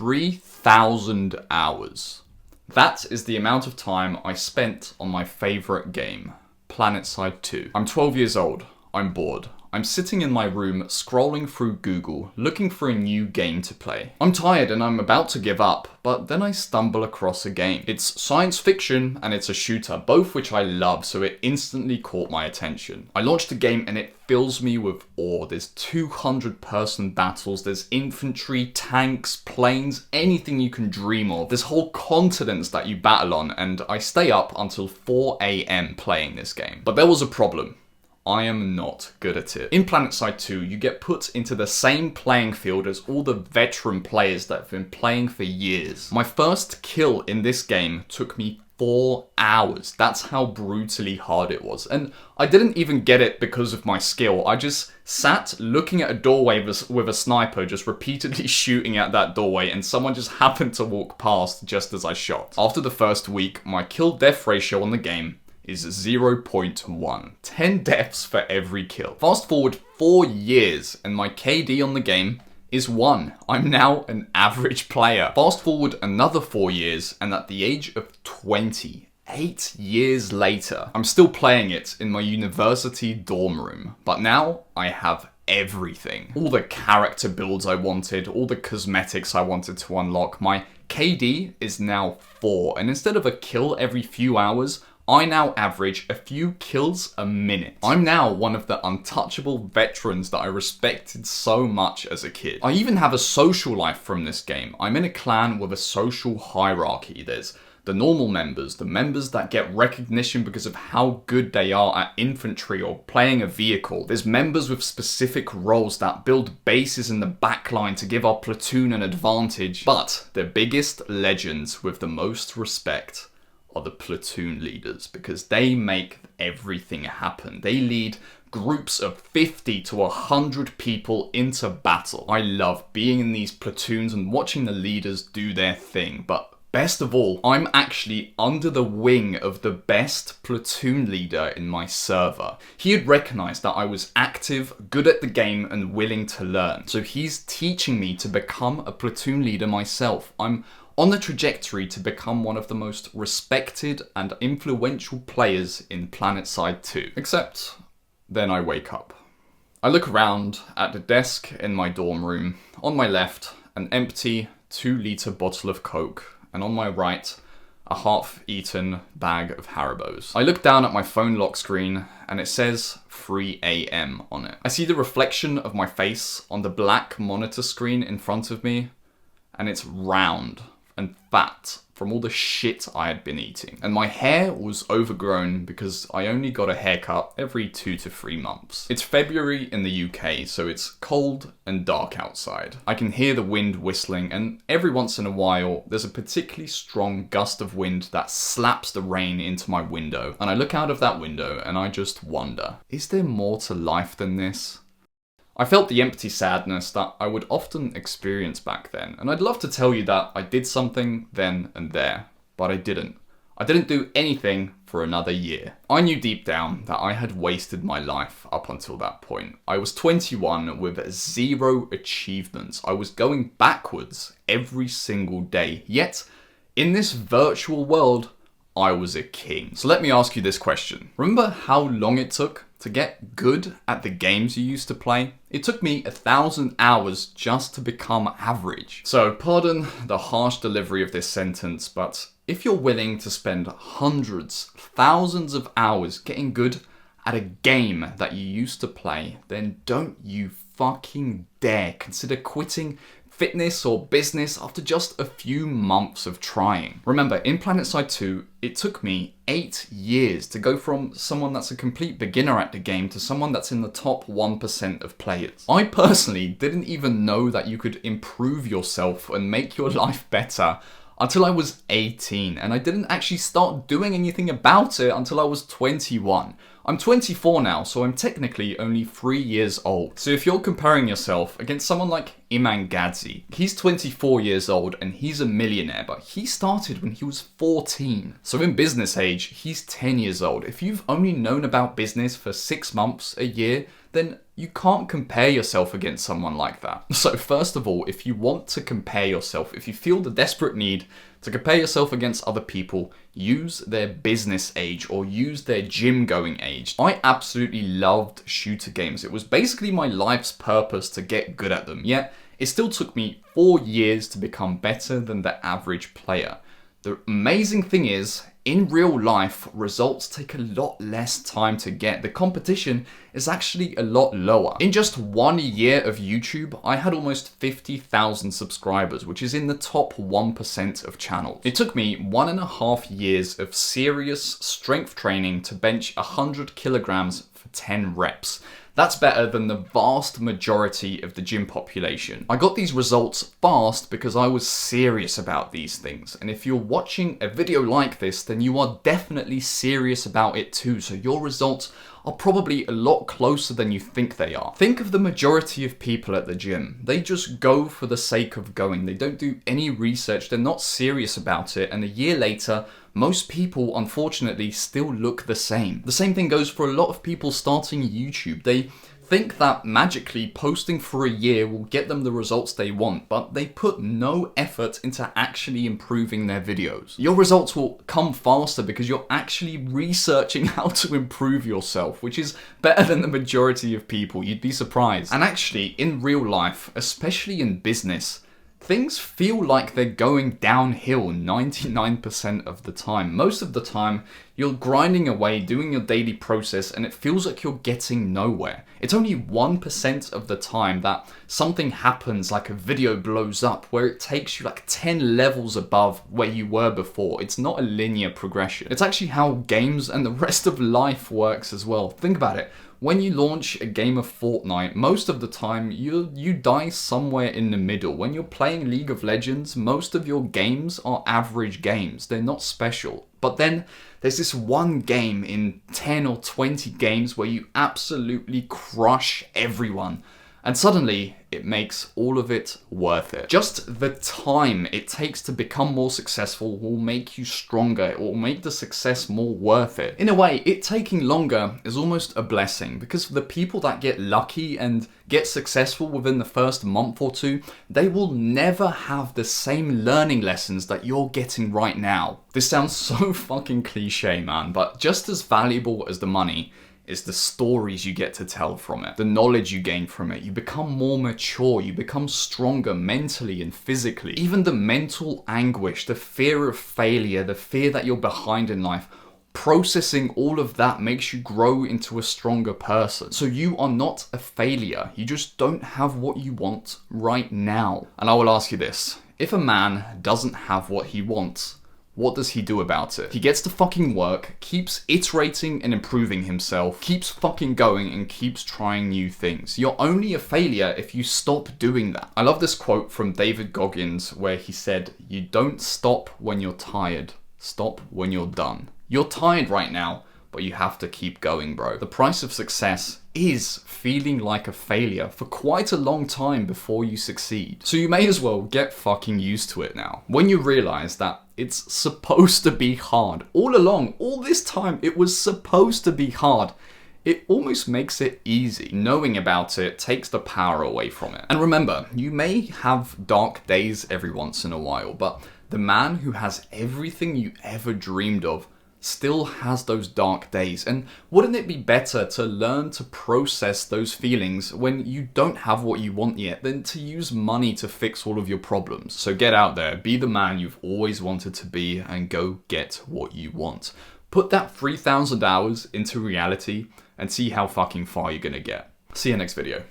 3,000 hours. That is the amount of time I spent on my favourite game, PlanetSide 2. I'm 12 years old. I'm bored. I'm sitting in my room scrolling through Google, looking for a new game to play. I'm tired and I'm about to give up, but then I stumble across a game. It's science fiction and it's a shooter, both which I love, so it instantly caught my attention. I launched the game and it fills me with awe. There's 200-person battles, there's infantry, tanks, planes, anything you can dream of. There's whole continents that you battle on, and I stay up until 4 AM playing this game. But there was a problem. I am not good at it. In PlanetSide 2, you get put into the same playing field as all the veteran players that have been playing for years. My first kill in this game took me 4 hours. That's how brutally hard it was. And I didn't even get it because of my skill. I just sat looking at a doorway with a sniper, just repeatedly shooting at that doorway, and someone just happened to walk past just as I shot. After the first week, my kill-death ratio on the game is 0.1. 10 deaths for every kill. Fast forward 4 years and my KD on the game is 1. I'm now an average player. Fast forward another 4 years and at the age of 20, 8 years later, I'm still playing it in my university dorm room. But now I have everything. All the character builds I wanted, all the cosmetics I wanted to unlock. My KD is now 4, and instead of a kill every few hours, I now average a few kills a minute. I'm now one of the untouchable veterans that I respected so much as a kid. I even have a social life from this game. I'm in a clan with a social hierarchy. There's the normal members, the members that get recognition because of how good they are at infantry or playing a vehicle. There's members with specific roles that build bases in the backline to give our platoon an advantage. But the biggest legends with the most respect are the platoon leaders, because they make everything happen. They lead groups of 50 to 100 people into battle. I love being in these platoons and watching the leaders do their thing, but best of all, I'm actually under the wing of the best platoon leader in my server. He had recognized that I was active, good at the game, and willing to learn. So he's teaching me to become a platoon leader myself. I'm on the trajectory to become one of the most respected and influential players in PlanetSide 2. Except, then I wake up. I look around at the desk in my dorm room. On my left, an empty 2-litre bottle of Coke, and on my right, a half-eaten bag of Haribos. I look down at my phone lock screen, and it says 3 AM on it. I see the reflection of my face on the black monitor screen in front of me, and it's round and fat from all the shit I had been eating. And my hair was overgrown because I only got a haircut every 2 to 3 months. It's February in the UK, so it's cold and dark outside. I can hear the wind whistling, and every once in a while, there's a particularly strong gust of wind that slaps the rain into my window. And I look out of that window and I just wonder, is there more to life than this? I felt the empty sadness that I would often experience back then, and I'd love to tell you that I did something then and there, but I didn't. I didn't do anything for another year. I knew deep down that I had wasted my life up until that point. I was 21 with 0 achievements. I was going backwards every single day, yet in this virtual world, I was a king. So let me ask you this question. Remember how long it took to get good at the games you used to play? It took me 1,000 hours just to become average. So pardon the harsh delivery of this sentence, but if you're willing to spend hundreds, thousands of hours getting good at a game that you used to play, then don't you fucking dare consider quitting fitness or business after just a few months of trying. Remember, in PlanetSide 2, it took me 8 years to go from someone that's a complete beginner at the game to someone that's in the top 1% of players. I personally didn't even know that you could improve yourself and make your life better until I was 18, and I didn't actually start doing anything about it until I was 21. I'm 24 now, so I'm technically only 3 years old. So if you're comparing yourself against someone like Iman Gadzhi, he's 24 years old and he's a millionaire, but he started when he was 14. So in business age, he's 10 years old. If you've only known about business for 6 months, a year, then You can't compare yourself against someone like that. So first of all, if you want to compare yourself, if you feel the desperate need to compare yourself against other people, use their business age or use their gym going age. I absolutely loved shooter games. It was basically my life's purpose to get good at them. Yet it still took me 4 years to become better than the average player. The amazing thing is, in real life, results take a lot less time to get. The competition is actually a lot lower. In just 1 year of YouTube, I had almost 50,000 subscribers, which is in the top 1% of channels. It took me 1.5 years of serious strength training to bench 100 kilograms for 10 reps. That's better than the vast majority of the gym population. I got these results fast because I was serious about these things. And if you're watching a video like this, then you are definitely serious about it too. So your results are probably a lot closer than you think they are. Think of the majority of people at the gym. They just go for the sake of going. They don't do any research. They're not serious about it. And a year later, most people, unfortunately, still look the same. The same thing goes for a lot of people starting YouTube. They think that magically posting for a year will get them the results they want, but they put no effort into actually improving their videos. Your results will come faster because you're actually researching how to improve yourself, which is better than the majority of people. You'd be surprised. And actually, in real life, especially in business, things feel like they're going downhill 99% of the time. Most of the time, you're grinding away, doing your daily process, and it feels like you're getting nowhere. It's only 1% of the time that something happens, like a video blows up, where it takes you like 10 levels above where you were before. It's not a linear progression. It's actually how games and the rest of life works as well. Think about it. When you launch a game of Fortnite, most of the time you die somewhere in the middle. When you're playing League of Legends, most of your games are average games. They're not special. But then there's this one game in 10 or 20 games where you absolutely crush everyone. And suddenly, it makes all of it worth it. Just the time it takes to become more successful will make you stronger. It will make the success more worth it. In a way, it taking longer is almost a blessing because the people that get lucky and get successful within the first month or two, they will never have the same learning lessons that you're getting right now. This sounds so fucking cliche, man, but just as valuable as the money is the stories you get to tell from it, the knowledge you gain from it. You become more mature, you become stronger mentally and physically. Even the mental anguish, the fear of failure, the fear that you're behind in life, processing all of that makes you grow into a stronger person. So you are not a failure, you just don't have what you want right now. And I will ask you this, if a man doesn't have what he wants, what does he do about it? He gets to fucking work, keeps iterating and improving himself, keeps fucking going and keeps trying new things. You're only a failure if you stop doing that. I love this quote from David Goggins where he said, "You don't stop when you're tired, stop when you're done." You're tired right now, but you have to keep going, bro. The price of success is feeling like a failure for quite a long time before you succeed. So you may as well get fucking used to it now. When you realize that it's supposed to be hard. All along, all this time, it was supposed to be hard. It almost makes it easy. Knowing about it takes the power away from it. And remember, you may have dark days every once in a while, but the man who has everything you ever dreamed of still has those dark days. And wouldn't it be better to learn to process those feelings when you don't have what you want yet than to use money to fix all of your problems? So get out there, be the man you've always wanted to be, and go get what you want. Put that 3,000 hours into reality and see how fucking far you're gonna get. See you next video.